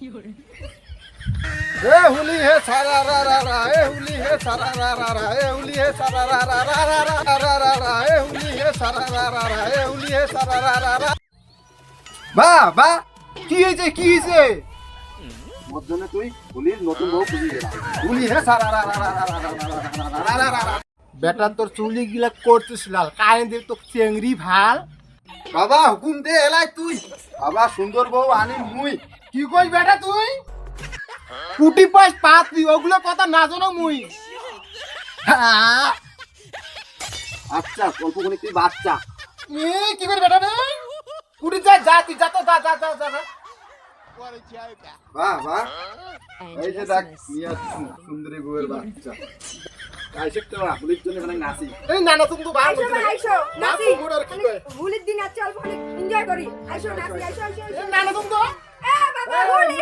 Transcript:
ए हुली है सारा रा रा रा ए हुली है सारा रा रा रा ए हुली है सारा रा रा रा रा रा रा रा रा ए हुली है सारा रा रा रा ए हुली है सारा रा रा रा বা কি হইছে মোর জন্য তুই হুলির নতুন বউ খুঁজি গেলা হুলি হে সারা রা রা রা রা রা রা রা রা বেটা তোর চুলি গিলা করছিস লাল কারেন্ট দিয়ে তো চেংড়ি ভাল বাবা হুকুম দে এলাই তুই বাবা সুন্দর বউ আনি মুই কি কইস বেটা তুই কুটি পাস পাতি ওগুলো কথা না জানো মুই আচ্ছা অল্প কোনে কি বাচ্চা কি করে বেটা রে কুটি যা যা তুই যা তো যা যা যা যা বাহ বাহ এই যে দেখ মিয়া সুন্দরী বউয়ের বাচ্চা আইছে তো হুলির জন্য মানে নাচি এই না না তুমি তো ভালো আইসো নাচি হুলির দিন আছে অল্প এনজয় করি আইসো নাচি আইসো আইসো না না তুমি তো এ বাবা হুলি